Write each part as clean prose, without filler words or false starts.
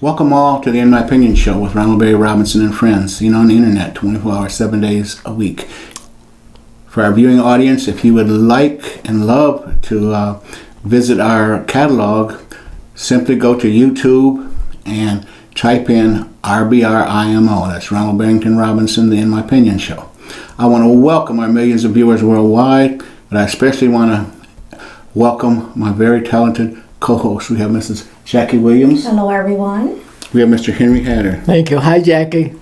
Welcome all to the In My Opinion show with Ronald Barry Robinson and friends, seen on the internet 24 hours, 7 days a week. For our viewing audience, if you would like and love to visit our catalog, simply go to YouTube and type in RBRIMO. That's Ronald Barrington Robinson, the In My Opinion show. I want to welcome our millions of viewers worldwide, but I especially want to welcome my very talented co-host. We have Mrs. Jackie Williams. Hello, everyone. We have Mr. Henry Hatter. Thank you. Hi, Jackie.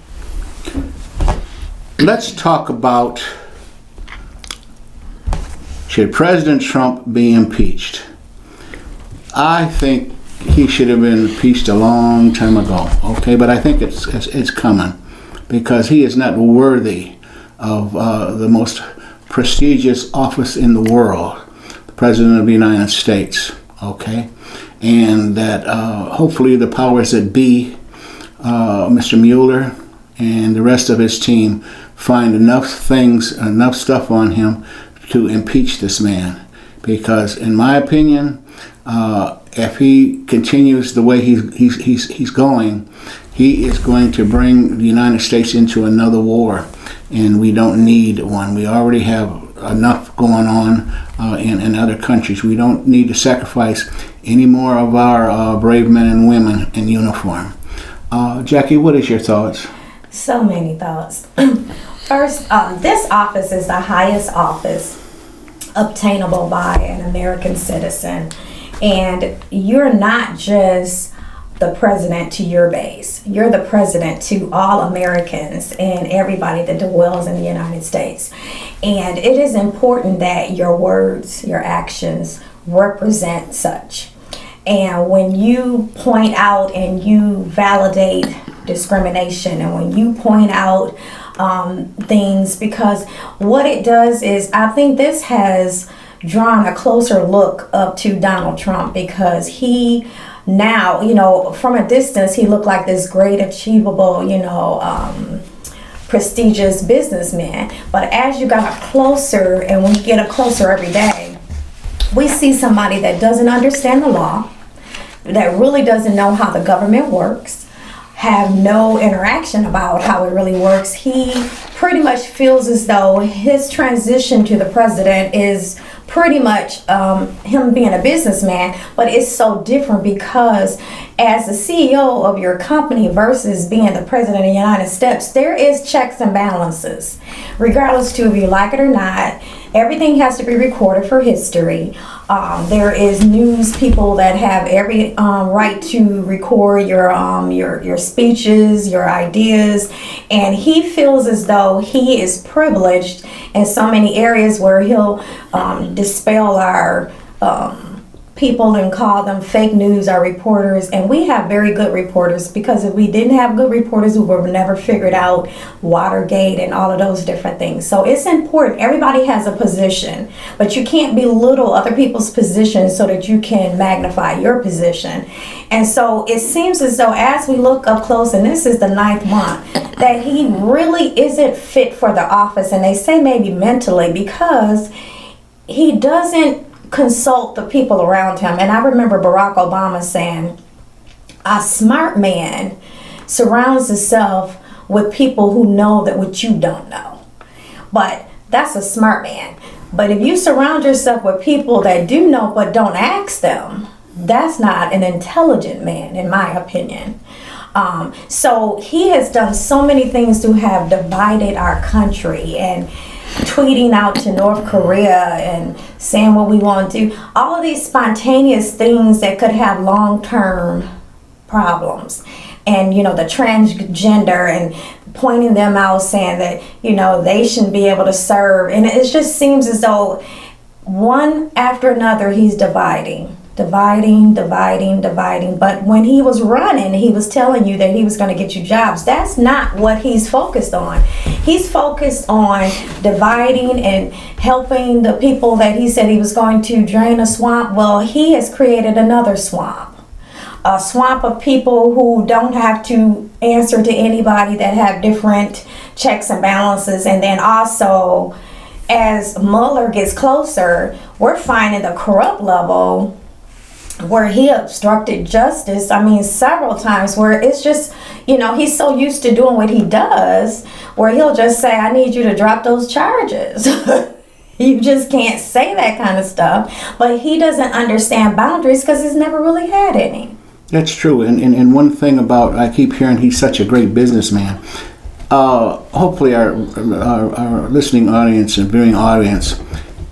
Let's talk about, should President Trump be impeached? I think he should have been impeached a long time ago, okay? But I think it's coming because he is not worthy of the most prestigious office in the world, the President of the United States, okay? And that hopefully the powers that be, Mr. Mueller and the rest of his team, find enough stuff on him to impeach this man. Because in my opinion, if he continues the way he's going, he is going to bring the United States into another war, and we don't need one. We already have enough going on in other countries. We don't need to sacrifice any more of our brave men and women in uniform. Jackie, what is your thoughts? So many thoughts. First, this office is the highest office obtainable by an American citizen. And you're not just the president to your base. You're the president to all Americans and everybody that dwells in the United States. And it is important that your words, your actions represent such. And when you point out and you validate discrimination, and when you point out things, because what it does is, I think this has drawn a closer look up to Donald Trump, because he now, from a distance, he looked like this great, achievable, prestigious businessman. But as you got closer, and we get closer every day, we see somebody that doesn't understand the law, that really doesn't know how the government works, have no interaction about how it really works. He pretty much feels as though his transition to the president is pretty much him being a businessman, but it's so different because as the CEO of your company versus being the president of the United States, there is checks and balances. Regardless to if you like it or not, everything has to be recorded for history. There is news people that have every right to record your speeches, your ideas, and he feels as though he is privileged in so many areas where he'll dispel our people and call them fake news, our reporters. And we have very good reporters, because if we didn't have good reporters, we would have never figured out Watergate and all of those different things. So it's important. Everybody has a position, but you can't belittle other people's positions so that you can magnify your position. And so it seems as though as we look up close, and this is the 9th month, that he really isn't fit for the office. And they say maybe mentally, because he doesn't consult the people around him. And I remember Barack Obama saying, a smart man surrounds himself with people who know that what you don't know. But that's a smart man. But if you surround yourself with people that do know but don't ask them, that's not an intelligent man, in my opinion. So he has done so many things to have divided our country, and tweeting out to North Korea and saying what we want to do. All of these spontaneous things that could have long-term problems. And, the transgender, and pointing them out, saying that, they shouldn't be able to serve. And it just seems as though one after another he's dividing. But when he was running, he was telling you that he was going to get you jobs. That's not what he's focused on. He's focused on dividing and helping the people that he said he was going to drain a swamp. Well, he has created another swamp. A swamp of people who don't have to answer to anybody, that have different checks and balances. And then also, as Mueller gets closer, we're finding the corrupt level where he obstructed justice, I mean, several times, where it's just, he's so used to doing what he does, where he'll just say, I need you to drop those charges. You just can't say that kind of stuff. But he doesn't understand boundaries because he's never really had any. That's true. And one thing about, I keep hearing he's such a great businessman. Hopefully our listening audience and viewing audience,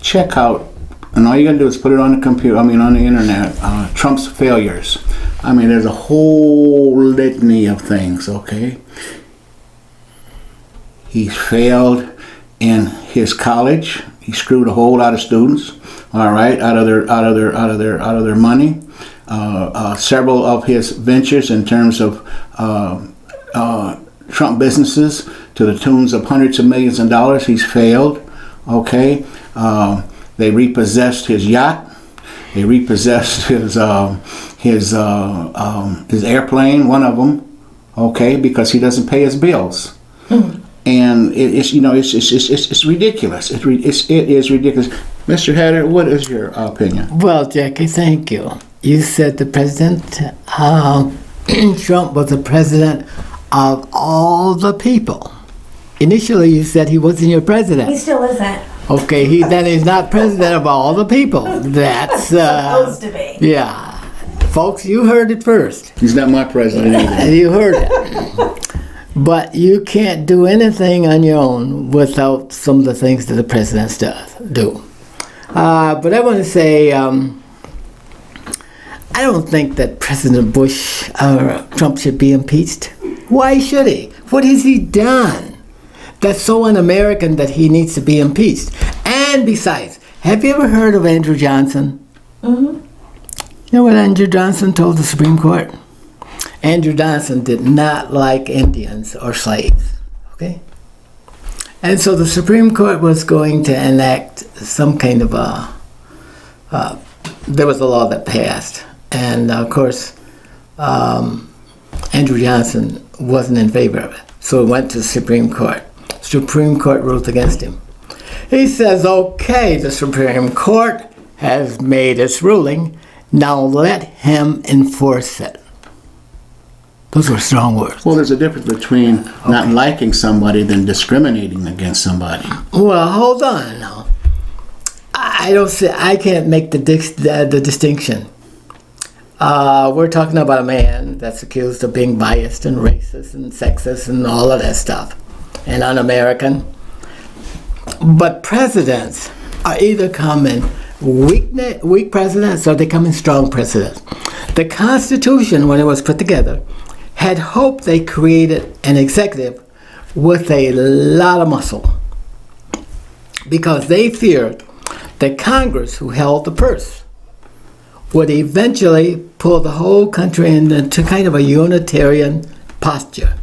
check out, and all you gotta do is put it on the computer, on the internet, Trump's failures. I mean, there's a whole litany of things, okay? He's failed in his college. He screwed a whole lot of students, all right, out of their money. Several of his ventures in terms of Trump businesses to the tunes of hundreds of millions of dollars, he's failed, okay? They repossessed his yacht. They repossessed his airplane, one of them, okay, because he doesn't pay his bills. And it's ridiculous. It is ridiculous. Mr. Hatter, what is your opinion? Well, Jackie, thank you. You said the president, Trump was the president of all the people. Initially, you said he wasn't your president. He still isn't. Okay, then he's not president of all the people. That's supposed to be. Yeah, folks, you heard it first. He's not my president either. You heard it. But you can't do anything on your own without some of the things that the president does do. But I want to say, I don't think that President Bush or Trump should be impeached. Why should he? What has he done that's so un-American that he needs to be impeached? And besides, have you ever heard of Andrew Johnson? Mm-hmm. You know what Andrew Johnson told the Supreme Court? Andrew Johnson did not like Indians or slaves, okay? And so the Supreme Court was going to enact some kind of there was a law that passed. And of course, Andrew Johnson wasn't in favor of it. So it went to the Supreme Court. Supreme Court ruled against him. He says, okay, the Supreme Court has made its ruling. Now let him enforce it. Those were strong words. Well, there's a difference between not liking somebody than discriminating against somebody. Well, hold on now. I can't make the distinction. We're talking about a man that's accused of being biased and racist and sexist and all of that stuff, and un-American. But presidents are either coming weak presidents or they come in strong presidents. The Constitution, when it was put together, had hoped they created an executive with a lot of muscle, because they feared that Congress, who held the purse, would eventually pull the whole country into kind of a unitarian posture,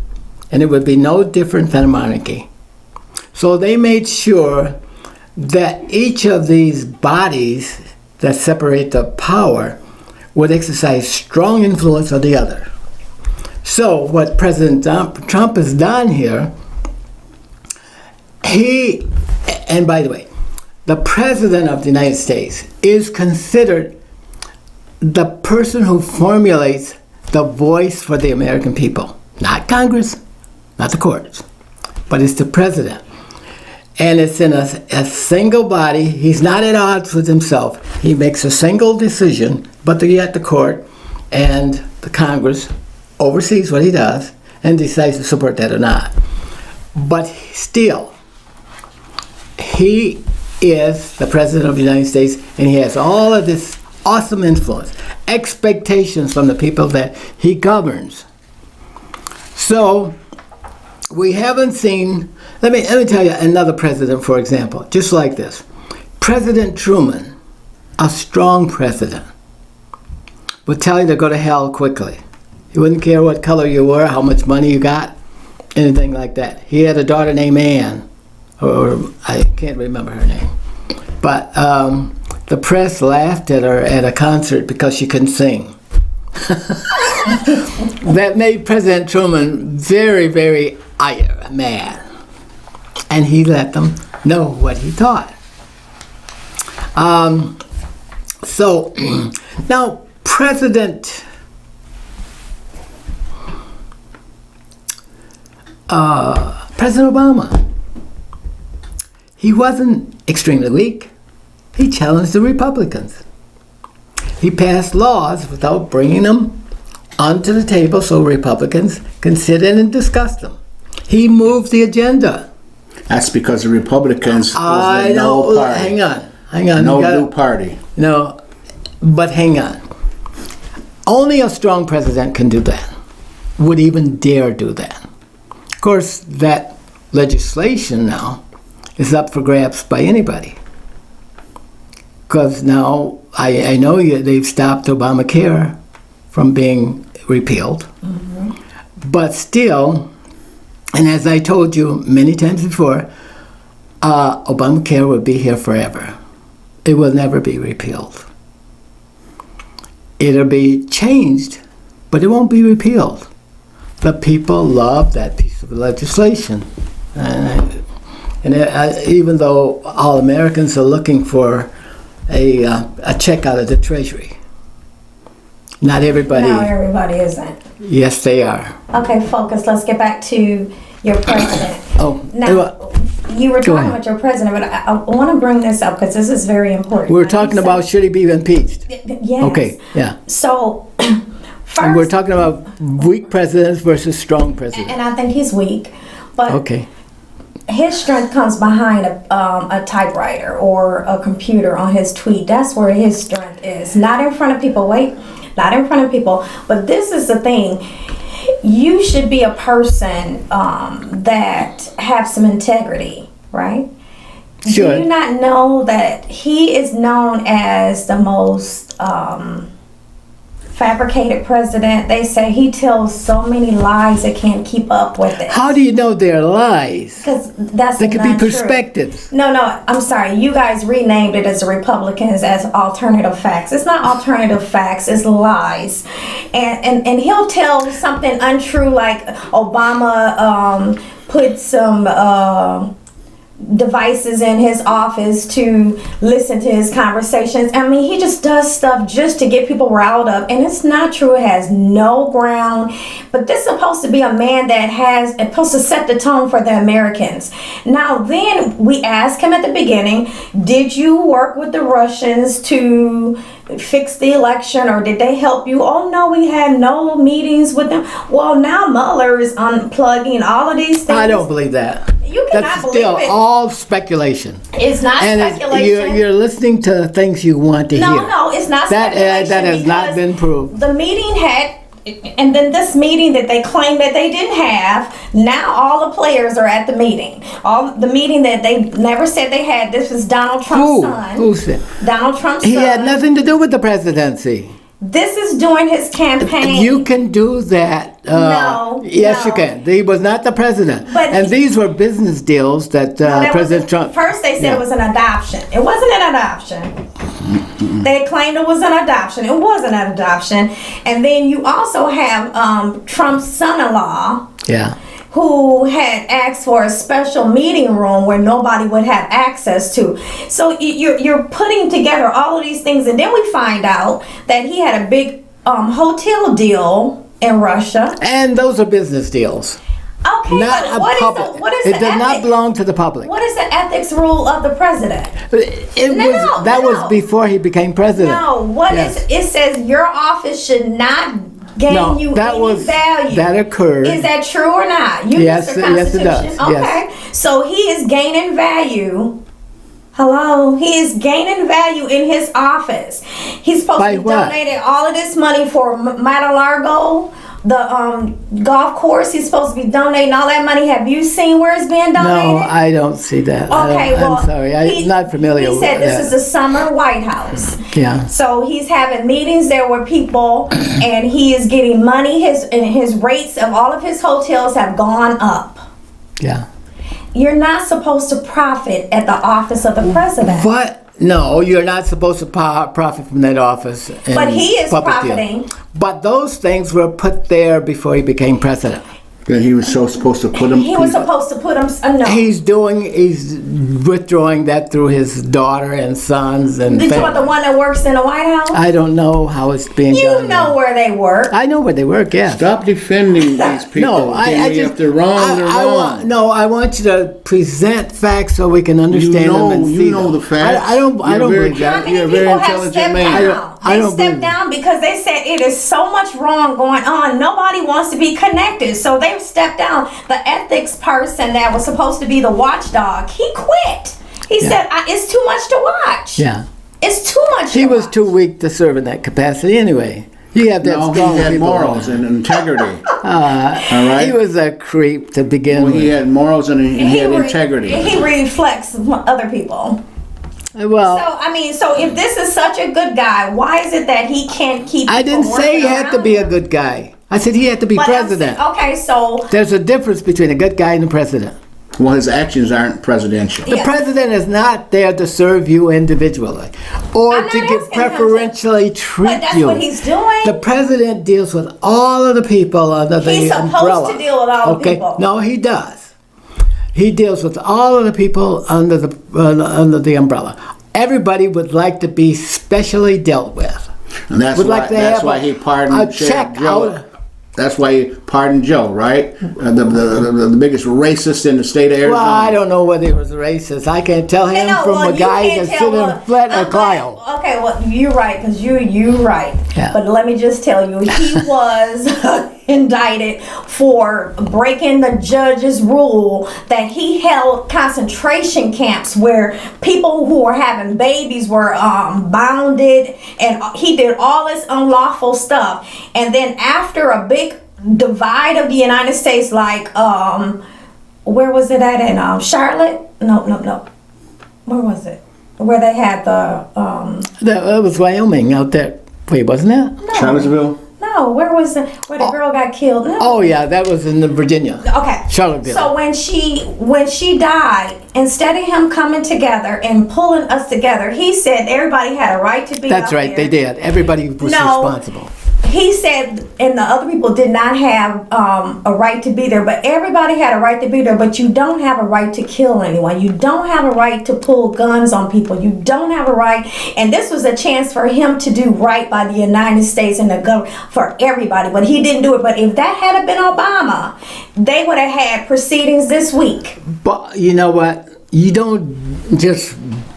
and it would be no different than a monarchy. So they made sure that each of these bodies that separate the power would exercise strong influence on the other. So what President Trump has done here, and by the way, the President of the United States is considered the person who formulates the voice for the American people. Not Congress, not the courts, but it's the President. And it's in a single body. He's not at odds with himself. He makes a single decision, but yet the court and the Congress oversees what he does and decides to support that or not. But still, he is the President of the United States, and he has all of this awesome influence, expectations from the people that he governs. So we haven't seen, let me tell you another president, for example, just like this. President Truman, a strong president, would tell you to go to hell quickly. He wouldn't care what color you were, how much money you got, anything like that. He had a daughter named Anne, or I can't remember her name. But the press laughed at her at a concert because she couldn't sing. That made President Truman very, very mad. And he let them know what he thought. So now President President Obama, he wasn't extremely weak. He challenged the Republicans. He passed laws without bringing them onto the table so Republicans can sit in and discuss them. He moved the agenda. That's because the Republicans was I the no know. party. Hang on. No You gotta- new party. No, but hang on. Only a strong president can do that. Would even dare do that. Of course, that legislation now is up for grabs by anybody. Because now I know they've stopped Obamacare from being repealed. But still, and as I told you many times before, Obamacare will be here forever. It will never be repealed. It'll be changed, but it won't be repealed. The people love that piece of legislation. Even though all Americans are looking for a check out of the Treasury. Not everybody. No, everybody isn't. Yes, they are. Okay, focus. Let's get back to your president. Oh, Now, you were Go talking ahead. about your president, but I want to bring this up because this is very important. we're Now, you talking said- about should he be impeached? Yes. Okay, yeah. So, first, And we're talking about weak presidents versus strong presidents. and I think he's weak, but Okay. his strength comes behind a typewriter or a computer on his tweet. That's where his strength is. Not in front of people. Wait, not in front of people. But this is the thing. You should be a person that have some integrity, right? Sure. Do you not know that he is known as the most fabricated president? They say he tells so many lies they can't keep up with it. How do you know they're lies? Because that's They could be not true. perspectives. No, I'm sorry. You guys renamed it as the Republicans as alternative facts. It's not alternative facts. It's lies, and he'll tell something untrue like Obama put some devices in his office to listen to his conversations. I mean, he just does stuff just to get people riled up, and it's not true. It has no ground. But this is supposed to be a man that has it's supposed to set the tone for the Americans. Now, then we asked him at the beginning, did you work with the Russians to fix the election, or did they help you? Oh no, we had no meetings with them. Well, now Mueller is unplugging all of these things. I don't believe that. You cannot That's believe still it. all speculation. It's not And speculation. you're listening to things you want to hear. No, it's not That speculation. that has not because been proved. The meeting had, and then this meeting that they claimed that they didn't have, now all the players are at the meeting. All the meeting that they never said they had. This was Donald Trump's son. Who said? Donald Trump's He son. had nothing to do with the presidency. This is during his campaign. You can do that. No, Yes, no. you can. He was not the president. But and these were business deals that That President was- Trump. First, they said Yeah. it was an adoption. It wasn't an adoption. They claimed it was an adoption. It wasn't an adoption. And then you also have Trump's son-in-law, Yeah. who had asked for a special meeting room where nobody would have access to. So you're putting together all of these things, and then we find out that he had a big hotel deal in Russia. And those are business deals. Okay, Not but a what is public. the, what is It the does not ethics? belong to the public. What is the ethics rule of the president? That was before he became president. No, what Yes. is it says your office should not gain No, you that any was value. that occurred. Is that true or not? You Yes, Mr. yes, it does. Constitution. Yes. Okay. So he is gaining value. Hello, he is gaining value in his office. He's supposed By to be what? donating all of this money for Mar-a-Lago, the golf course. He's supposed to be donating all that money. Have you seen where it's being donated? No, I don't see that. Okay, well, I'm sorry. I'm not familiar He with said that. this is the summer White House. Yeah. So he's having meetings there with people, and he is getting money. His rates of all of his hotels have gone up. Yeah. You're not supposed to profit at the office of the president. What? No, you're not supposed to profit from that office. But he is public deal. profiting. But those things were put there before he became president. That he was so supposed to put him. He was supposed to put him. No. He's withdrawing that through his daughter and sons and Did you family. want the one that works in the White House? I don't know how it's being You done. know where they work. I know where they work, yeah. Stop defending these people. No, I Jamie. just... If they're wrong, they're wrong. I want you to present facts so we can understand them and see you know them. the facts. I don't You're believe that. You're a very intelligent man. I They don't stepped believe down because they said it is so much wrong going on. Nobody wants to be connected. So they've stepped down. The ethics person that was supposed to be the watchdog, he quit. He said, it's too much to watch. Yeah. It's too much He to was watch. too weak to serve in that capacity anyway. You have that No, he strong had people. morals and integrity. All right? He was a creep to begin Well, with. he had morals and he had integrity. He reflects other people. Well, So if this is such a good guy, why is it that he can't keep? I didn't people say he working had to around be a him? good guy. I said he had to be But president. Okay, so There's a difference between a good guy and a president. Well, his actions aren't presidential. The Yeah. president is not there to serve you individually or I'm to not get asking him to- preferentially treat but that's you. what he's doing. The president deals with all of the people under the He's supposed umbrella. to deal with all the people. No, he does. He deals with all of the people under the umbrella. Everybody would like to be specially dealt with. And that's Would why, like to that's have why a- he pardoned a Sheriff check Joe. out. That's why he pardoned Joe, right? The biggest racist in the state of Arizona. Well, I don't know whether he was racist. I can't tell him from a you guy can't that's tell, sitting flat or Clio. Okay, well, you're right, because you're right. Yeah. But let me just tell you, he was indicted for breaking the judge's rule that he held concentration camps where people who were having babies were bounded, and he did all this unlawful stuff. And then after a big divide of the United States, like where was it at in Charlotte? No. Where was it? Where they had the That was Wyoming out there. Wait, wasn't it? Charlottesville? no, where was the where the girl got killed? No. Oh yeah, that was in Virginia. Okay. Charlottesville. So when she died, instead of him coming together and pulling us together, he said everybody had a right to be. That's out right, there. they did. Everybody was responsible. He said, and the other people did not have a right to be there, but everybody had a right to be there. But you don't have a right to kill anyone. You don't have a right to pull guns on people. You don't have a right. And this was a chance for him to do right by the United States and the government for everybody. But he didn't do it. But if that had been Obama, they would have had proceedings this week. But you know what? You don't just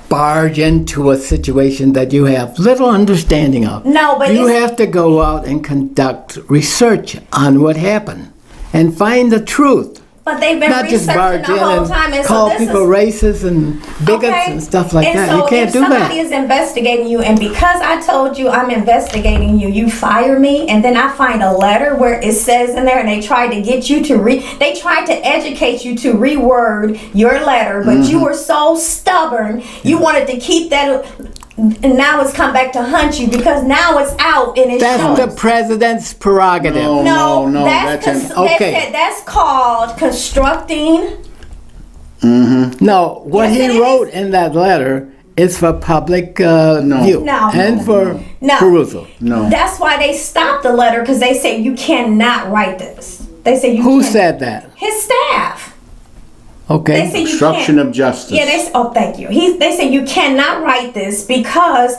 barge into a situation that you have little understanding of. No, but you it's- have to go out and conduct research on what happened and find the truth. But they've been Not just researching barge the in whole and time, and call so this people is racist and bigots okay. and stuff like And that. so You can't if do somebody that. is investigating you, and because I told you I'm investigating you, you fire me, and then I find a letter where it says in there, and they tried to get you to they tried to educate you to reword your letter, but you were so stubborn, you wanted to keep that. And now it's come back to hunt you because now it's out and it's That's showing. the president's prerogative. No, that's okay. that's called constructing. No, what Yes, it he is. wrote in that letter is for public view No. and for No. perusal. No. That's why they stopped the letter, because they say you cannot write this. They say you Who can't. said that? His staff. They Okay. say you Obstruction can't. of justice. Yeah, thank you. They say you cannot write this because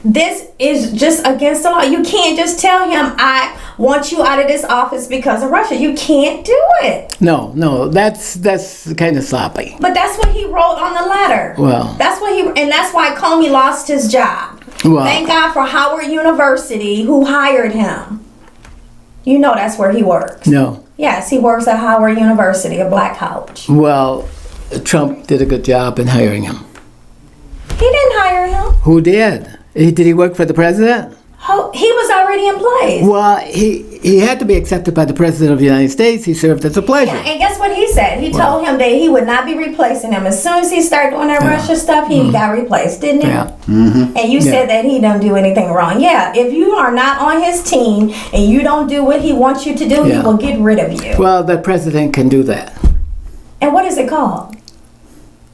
this is just against the law. You can't just tell him I want you out of this office because of Russia. You can't do it. No, that's kind of sloppy. But that's what he wrote on the letter. Well. That's what and that's why Comey lost his job. Well. Thank God for Howard University who hired him. You know that's where he works. No. Yes, he works at Howard University, a black college. Well, Trump did a good job in hiring him. He didn't hire him. Who did? Did he work for the president? He was already in place. Well, he had to be accepted by the president of the United States. He served as a pleasure. Yeah, and guess what he said? He told him that he would not be replacing him. As soon as he started doing that Russia stuff, he got replaced, didn't he? Yeah. And you said that he don't do anything wrong. Yeah, if you are not on his team and you don't do what he wants you to do, he Yeah. will get rid of you. Well, the president can do that. And what is it called?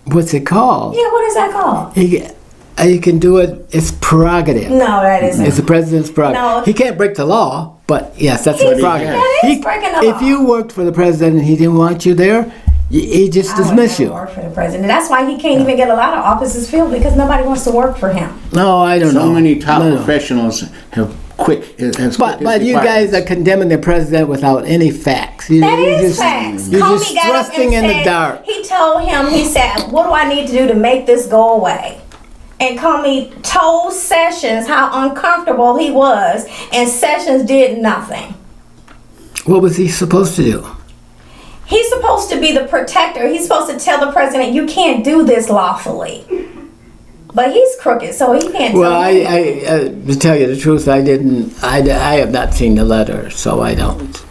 What's it called? Yeah, what is that called? He can do it. It's prerogative. No, that isn't. It's the president's prerogative. No. He can't break the law, But yes, that's He's- the problem. that is breaking the If law. you worked for the president and he didn't want you there, he just I would dismiss never you. work for the president. That's why he can't even get a lot of offices filled because nobody wants to work for him. No, I don't know. So many top No, no. professionals have quit. But you guys are condemning the president without any facts. That is facts. You're Comey just got up thrusting and in the said, dark. he told him, he said, what do I need to do to make this go away? And Comey told Sessions how uncomfortable he was, and Sessions did nothing. What was he supposed to do? He's supposed to be the protector. He's supposed to tell the president, you can't do this lawfully. But he's crooked, so he can't Well, tell him. to tell you the truth, I have not seen the letter, so I don't.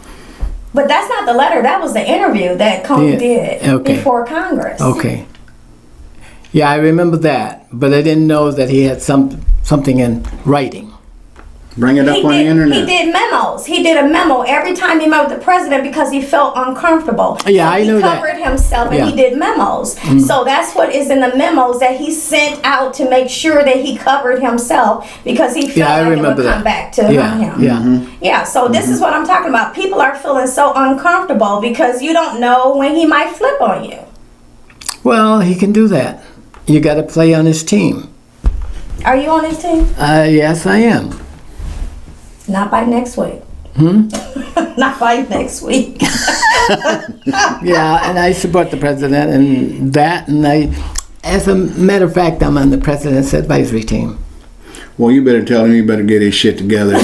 But that's not the letter. That was the interview that Comey Yeah, did okay. before Congress. Okay. Yeah, I remember that, but I didn't know that he had something in writing. Bring it up on the He internet. did memos. He did a memo every time he met with the president because he felt uncomfortable. Yeah, So I knew he that. covered himself and Yeah. he did memos. So that's what is in the memos that he sent out to make sure that he covered himself because he felt Yeah, I like it would remember come that. back to Yeah, him. yeah. Yeah, so this is what I'm talking about. People are feeling so uncomfortable because you don't know when he might flip on you. Well, he can do that. You got to play on his team. Are you on his team? Yes, I am. Not by next week. Not by next week. Yeah, and I support the president and that, and as a matter of fact, I'm on the president's advisory team. Well, you better tell him he better get his shit together.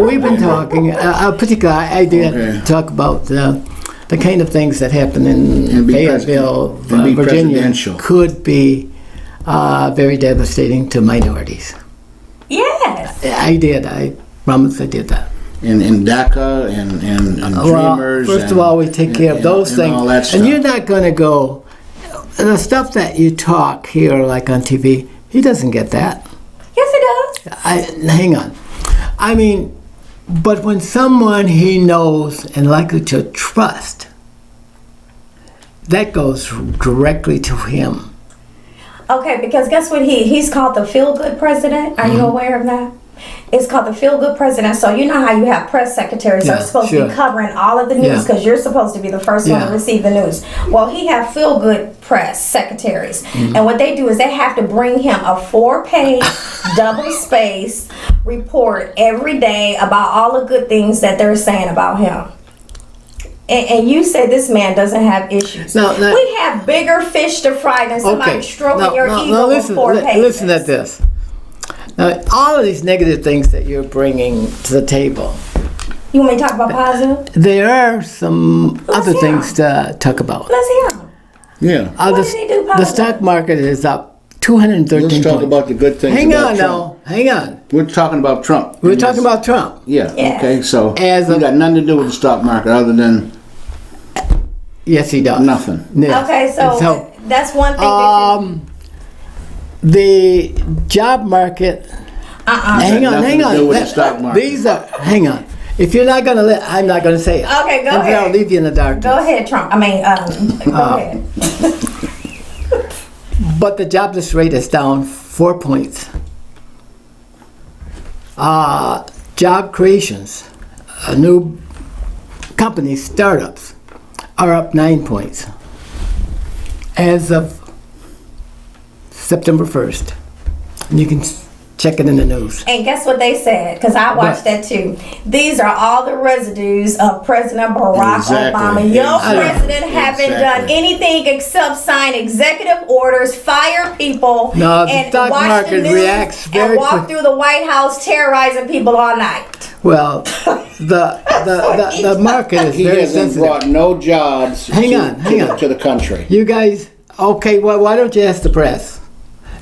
We've been talking, particularly, I did Okay. talk about the kind of things that happen in And be Fayetteville, and be Virginia, presidential. could be very devastating to minorities. Yes. I promise I did that. in DACA and Well, Dreamers. first of all, we take care of those and things. all that stuff. And you're not going to go, the stuff that you talk here, like on TV, he doesn't get that. Yes, it does. Hang on. I mean, but when someone he knows and likely to trust, that goes directly to him. Okay, because guess what? He's called the feel-good president. Are you aware of that? It's called the feel-good president. So you know how you have press secretaries that Yeah, are supposed to sure. be covering all of the news Yeah. because you're supposed to be the first one Yeah. to receive the news. Well, he have feel-good press secretaries, and what they do is they have to bring him a 4-page, double-spaced report every day about all the good things that they're saying about him. And you say this man doesn't have issues. No, we have bigger fish to fry than somebody stroking your ego no, with 4 pages. listen at this. Now, all of these negative things that you're bringing to the table, You want me to talk about positive? there are some Let's other hear things to talk about. Let's hear him. Yeah. What did he do The positive? stock market is up 213 Let's talk points. about the good things Hang about on Trump. now. Hang on. We're talking about Trump. We're talking about Trump. Yeah. Yeah. Okay. So As you a- got nothing to do with the stock market other than Yes, he does. nothing. Yes. Okay, so that's one thing that The job market. Hang on, nothing hang to on. do with the stock market. These are. Hang on. If you're not gonna let, I'm not gonna say it. Okay, go And then I'll ahead. leave you in the dark. Go ahead, Trump. I mean, go ahead. But the jobless rate is down 4 points. Job creations, new companies, startups, are up 9 points. As of September 1st. And you can check it in the news. And guess what they said? Because I watched that too. These are all the residues of President Barack Exactly. Obama. Your Exactly. president haven't done Exactly. anything except sign executive orders, fire people, No, the and stock watch market the news reacts very and walk quick. through the White House terrorizing people all night. Well, the market is He very hasn't sensitive. brought no jobs Hang on. to the country. You guys, okay, well, why don't you ask the press?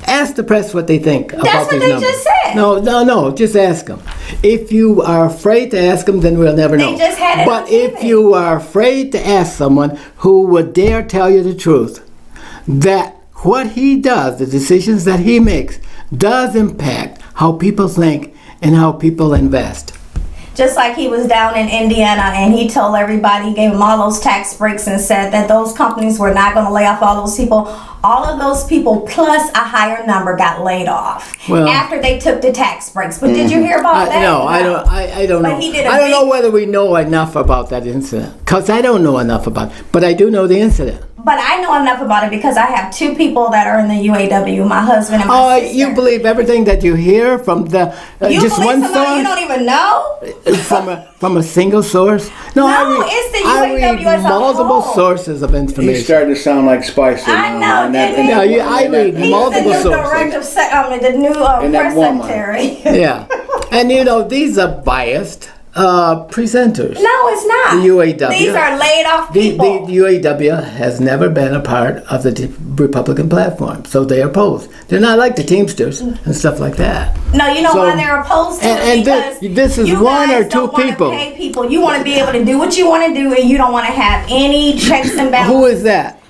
Ask the press what they think about what these they numbers. just said. No, just ask them. If you are afraid to ask them, then we'll never know. They just had it But on TV. if you are afraid to ask someone who would dare tell you the truth, that what he does, the decisions that he makes, does impact how people think and how people invest. Just like he was down in Indiana and he told everybody, he gave them all those tax breaks and said that those companies were not going to lay off all those people. All of those people plus a higher number got laid off after they took the tax breaks. But did you hear about that? No, I don't know. But he did I don't know whether we know enough about that incident, because I don't know enough about it. But I do know the incident. But I know enough about it because I have two people that are in the UAW, my husband and my sister. You believe everything that you hear from the You just believe one somebody source? you don't even know? from a single source? No, it's the UAW as a multiple whole. sources of He's information. starting to sound like Spicer. I now, know, and didn't he? I read He's multiple the new sources. director, the new And that press woman. secretary. Yeah, and these are biased presenters. No, it's not. The UAW. These are laid off The people. UAW has never been a part of the Republican platform, so they oppose. They're not like the Teamsters and stuff like that. No, you know So- why they're opposed to and it? Because this is you one guys or two don't wanna people. Pay people. You want to be able to do what you want to do, and you don't want to have any checks and balances. Who is that?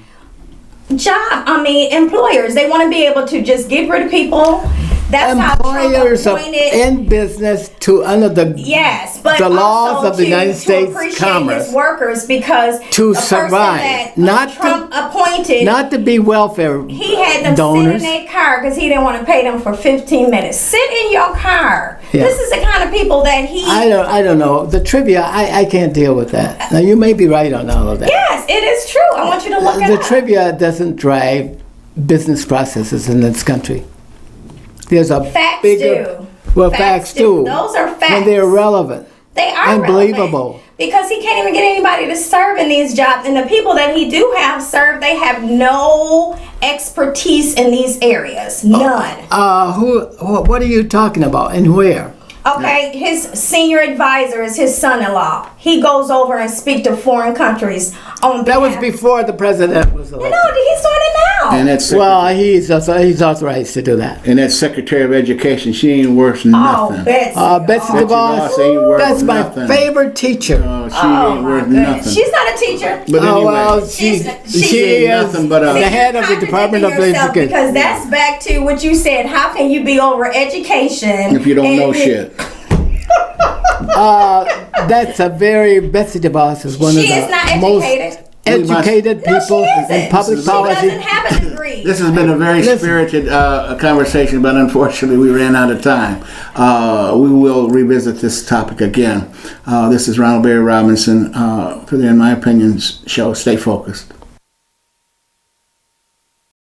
Employers. They want to be able to just get rid of people. That's how Employers Trump are appointed. in business to under the Yes, but the laws also of the United to States appreciate Commerce his workers because to the person survive, that not to- Trump appointed. not to be welfare He had them donors. sit in their car because he didn't want to pay them for 15 minutes. Sit in your car. Yeah. This is the kind of people that he. I don't know. The trivia, I can't deal with that. Now you may be right on all of that. Yes, it is true. I want you to look it The up. trivia doesn't drive business processes in this country. There's a Facts bigger. do. Well, facts do. Those are facts. When they're relevant. They are Unbelievable. relevant because he can't even get anybody to serve in these jobs, and the people that he do have served, they have no expertise in these areas. None. What are you talking about and where? Okay, his senior advisor is his son-in-law. He goes over and speak to foreign countries on That was behalf- before the president was No, elected. he's doing it now. And that's Well, he's authorized to do that. and that Secretary of Education, she ain't worth nothing. Betsy. Betsy Betsy DeVos, Ross ain't worth that's my nothing. favorite teacher. Oh, she Oh, ain't my worth goodness. nothing. She's not a teacher. But anyway, well, she she's is nothing but a- the head of the Department of Contradicting yourself, Education. because that's back to what you said. How can you be over education if you don't and know it- shit. That's a very Betsy DeVos is one She of is not the most educated. educated No, she people isn't. in public She policy. doesn't have a degree. This has been a very Listen. spirited conversation, but unfortunately we ran out of time. We will revisit this topic again. This is Ronald Barry Robinson for the In My Opinions show. Stay focused.